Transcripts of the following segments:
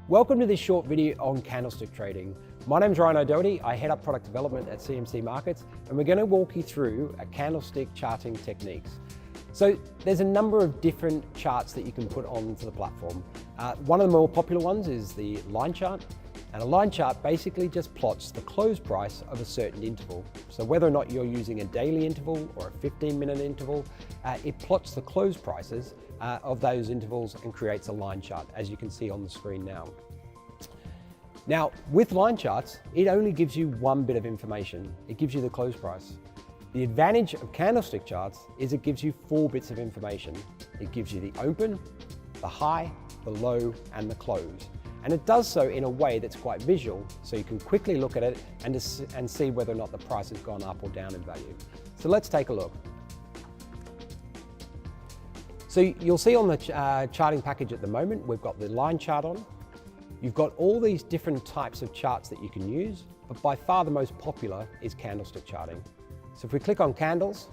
Welcome to this short video on candlestick trading. My name is Ryan O'Doherty. I head up product development at CMC Markets, and we're going to walk you through a candlestick charting techniques. So there's a number of different charts that you can put onto the platform. One of the more popular ones is the line chart. And a line chart basically just plots the close price of a certain interval. So whether or not you're using a daily interval or a 15-minute interval, it plots the close prices of those intervals and creates a line chart, as you can see on the screen now. Now, with line charts, it only gives you one bit of information. It gives you the close price. The advantage of candlestick charts is it gives you 4 bits of information. It gives you the open, the high, the low, and the close. And it does so in a way that's quite visual, so you can quickly look at it and see whether or not the price has gone up or down in value. So let's take a look. So you'll see on the charting package at the moment, we've got the line chart on. You've got all these different types of charts that you can use, but by far the most popular is candlestick charting. So if we click on candles,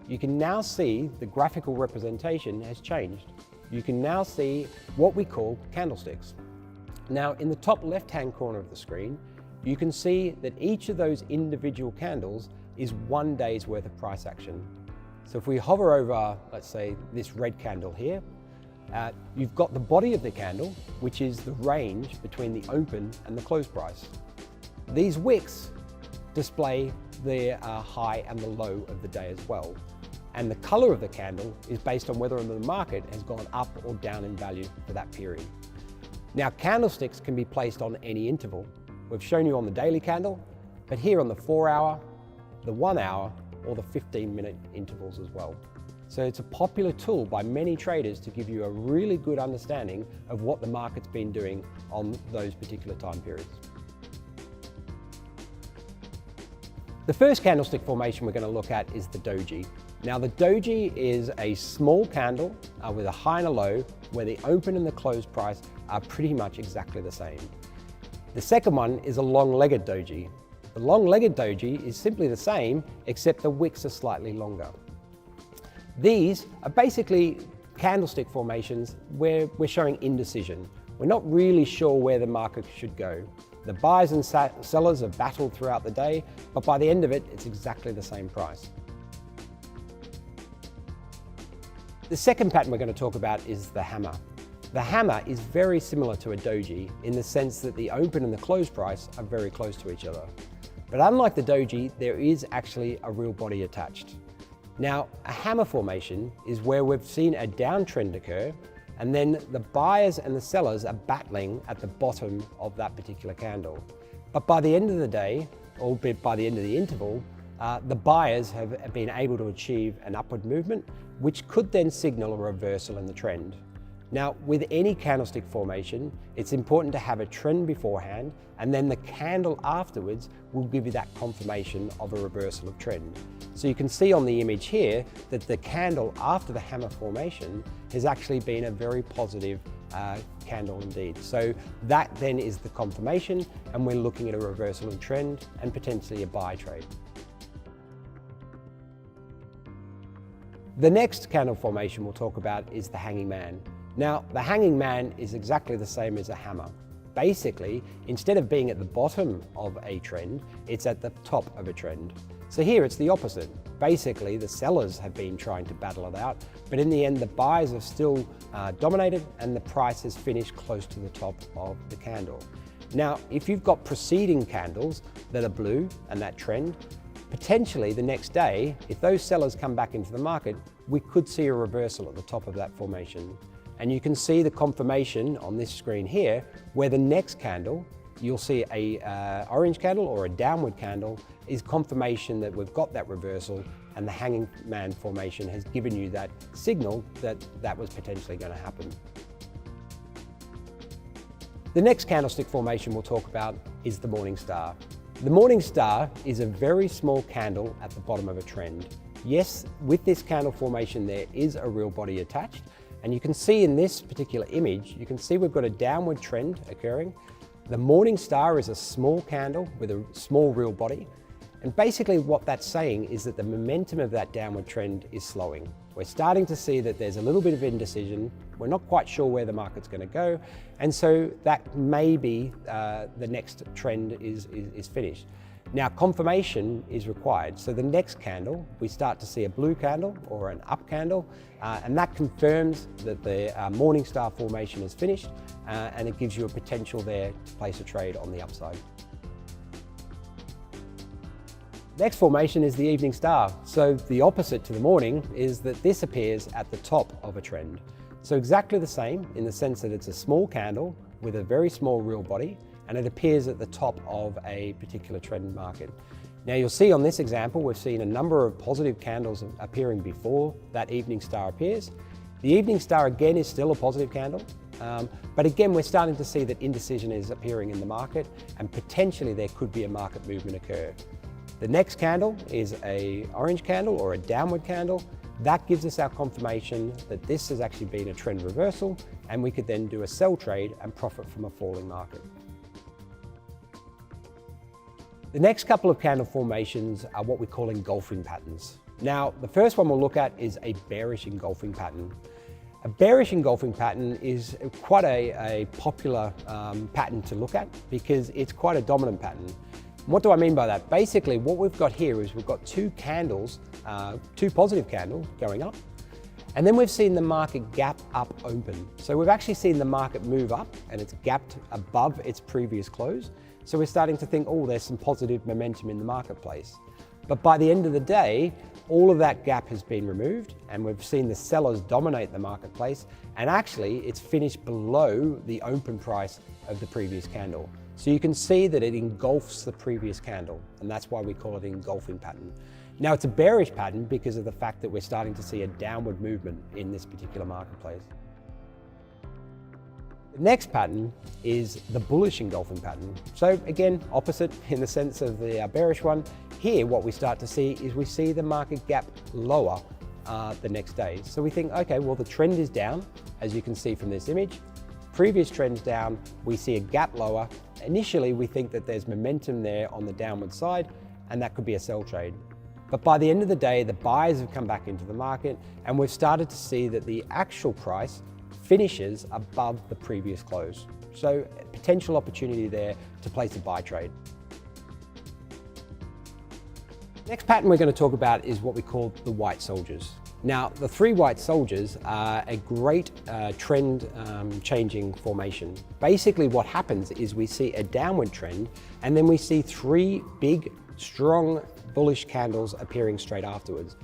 you can now see the graphical representation has changed. You can now see what we call candlesticks. Now, in the top left-hand corner of the screen, you can see that each of those individual candles is 1 day's worth of price action. So if we hover over, let's say, this red candle here, you've got the body of the candle, which is the range between the open and the close price. These wicks display the high and the low of the day as well. And the color of the candle is based on whether the market has gone up or down in value for that period. Now, candlesticks can be placed on any interval. We've shown you on the daily candle, but here on the 4-hour, the 1-hour, or the 15-minute intervals as well. So it's a popular tool by many traders to give you a really good understanding of what the market's been doing on those particular time periods. The first candlestick formation we're going to look at is the doji. Now, the doji is a small candle with a high and a low, where the open and the close price are pretty much exactly the same. The second one is a long-legged doji. The long-legged doji is simply the same, except the wicks are slightly longer. These are basically candlestick formations where we're showing indecision. We're not really sure where the market should go. The buyers and sellers have battled throughout the day, but by the end of it, it's exactly the same price. The second pattern we're going to talk about is the hammer. The hammer is very similar to a doji in the sense that the open and the close price are very close to each other. But unlike the doji, there is actually a real body attached. Now, a hammer formation is where we've seen a downtrend occur, and then the buyers and the sellers are battling at the bottom of that particular candle. But by the end of the day, or by the end of the interval, the buyers have been able to achieve an upward movement, which could then signal a reversal in the trend. Now, with any candlestick formation, it's important to have a trend beforehand, and then the candle afterwards will give you that confirmation of a reversal of trend. So you can see on the image here that the candle after the hammer formation has actually been a very positive candle indeed. So that then is the confirmation, and we're looking at a reversal in trend and potentially a buy trade. The next candle formation we'll talk about is the hanging man. Now, the hanging man is exactly the same as a hammer. Basically, instead of being at the bottom of a trend, it's at the top of a trend. So here it's the opposite. Basically, the sellers have been trying to battle it out, but in the end, the buyers have still dominated, and the price has finished close to the top of the candle. Now, if you've got preceding candles that are blue and that trend, potentially the next day, if those sellers come back into the market, we could see a reversal at the top of that formation. And you can see the confirmation on this screen here, where the next candle, you'll see a orange candle or a downward candle, is confirmation that we've got that reversal, and the hanging man formation has given you that signal that that was potentially going to happen. The next candlestick formation we'll talk about is the morning star. The morning star is a very small candle at the bottom of a trend. Yes, with this candle formation there is a real body attached, and you can see in this particular image, you can see we've got a downward trend occurring. The morning star is a small candle with a small real body, And basically what that's saying is that the momentum of that downward trend is slowing. We're starting to see that there's a little bit of indecision. We're not quite sure where the market's going to go. And so that may be the next trend is finished. Now, confirmation is required. So the next candle, we start to see a blue candle or an up candle, and that confirms that the morning star formation is finished, and it gives you a potential there to place a trade on the upside. Next formation is the evening star. So the opposite to the morning is that this appears at the top of a trend. So exactly the same in the sense that it's a small candle with a very small real body, and it appears at the top of a particular trend market. Now you'll see on this example, we've seen a number of positive candles appearing before that evening star appears. The evening star again is still a positive candle, but again we're starting to see that indecision is appearing in the market, and potentially there could be a market movement occur. The next candle is an orange candle or a downward candle. That gives us our confirmation that this has actually been a trend reversal, and we could then do a sell trade and profit from a falling market. The next couple of candle formations are what we call engulfing patterns. Now, the first one we'll look at is a bearish engulfing pattern. A bearish engulfing pattern is quite a popular pattern to look at because it's quite a dominant pattern. What do I mean by that? Basically, what we've got here is we've got two candles, two positive candles going up, and then we've seen the market gap up open. So we've actually seen the market move up and it's gapped above its previous close. So we're starting to think, oh, there's some positive momentum in the marketplace. But by the end of the day, all of that gap has been removed and we've seen the sellers dominate the marketplace, and actually it's finished below the open price of the previous candle. So you can see that it engulfs the previous candle, and that's why we call it an engulfing pattern. Now it's a bearish pattern because of the fact that we're starting to see a downward movement in this particular marketplace. The next pattern is the bullish engulfing pattern. So again, opposite in the sense of the bearish one. Here what we start to see is we see the market gap lower the next day. So we think, okay, well the trend is down, as you can see from this image. Previous trends down, we see a gap lower. Initially we think that there's momentum there on the downward side, and that could be a sell trade. But by the end of the day, the buyers have come back into the market, and we've started to see that the actual price finishes above the previous close. So potential opportunity there to place a buy trade. Next pattern we're going to talk about is what we call the white soldiers. Now, the three white soldiers are a great trend changing formation. Basically what happens is we see a downward trend, and then we see three big, strong, bullish candles appearing straight afterwards.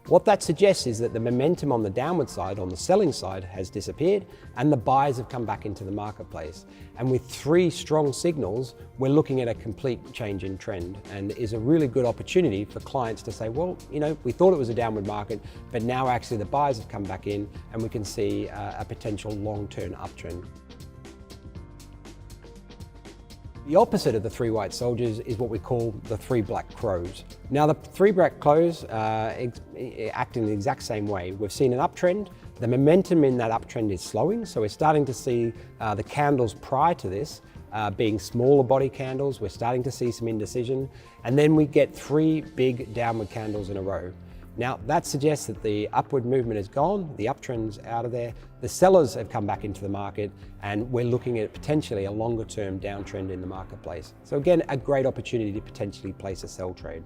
What that suggests is that the momentum on the downward side, on the selling side, has disappeared, and the buyers have come back into the marketplace. And with three strong signals, we're looking at a complete change in trend, and is a really good opportunity for clients to say, well, you know, we thought it was a downward market, but now actually the buyers have come back in, and we can see a potential long-term uptrend. The opposite of the three white soldiers is what we call the three black crows. Now the three black crows act in the exact same way. We've seen an uptrend. The momentum in that uptrend is slowing, so we're starting to see the candles prior to this being smaller body candles. We're starting to see some indecision, and then we get three big downward candles in a row. Now that suggests that the upward movement is gone, the uptrend's out of there, the sellers have come back into the market, and we're looking at potentially a longer term downtrend in the marketplace. So again, a great opportunity to potentially place a sell trade.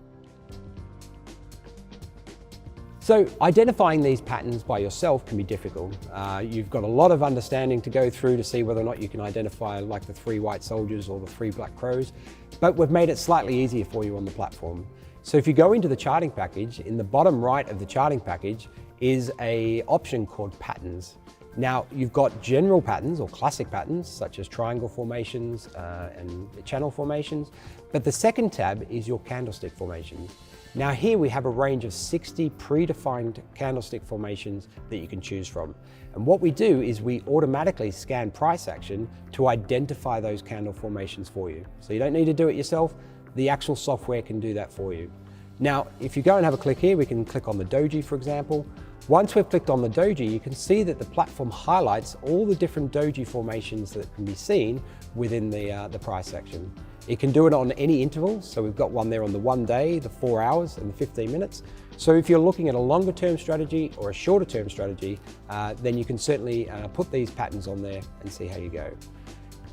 So identifying these patterns by yourself can be difficult. You've got a lot of understanding to go through to see whether or not you can identify like the three white soldiers or the three black crows, but we've made it slightly easier for you on the platform. So if you go into the charting package, in the bottom right of the charting package is an option called patterns. Now you've got general patterns or classic patterns such as triangle formations and channel formations, but the second tab is your candlestick formations. Now here we have a range of 60 predefined candlestick formations that you can choose from. And what we do is we automatically scan price action to identify those candle formations for you. So you don't need to do it yourself. The actual software can do that for you. Now, if you go and have a click here, we can click on the doji, for example. Once we've clicked on the doji, you can see that the platform highlights all the different doji formations that can be seen within the price section. It can do it on any intervals, so we've got one there on the 1 day, the 4 hours and the 15 minutes. So if you're looking at a longer term strategy or a shorter term strategy, then you can certainly put these patterns on there and see how you go.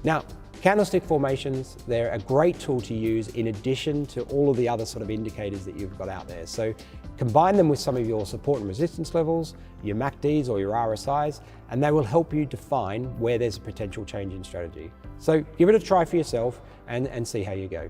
Now, candlestick formations, they're a great tool to use in addition to all of the other sort of indicators that you've got out there. So combine them with some of your support and resistance levels, your MACDs or your RSIs, and they will help you define where there's a potential change in strategy. So give it a try for yourself and see how you go.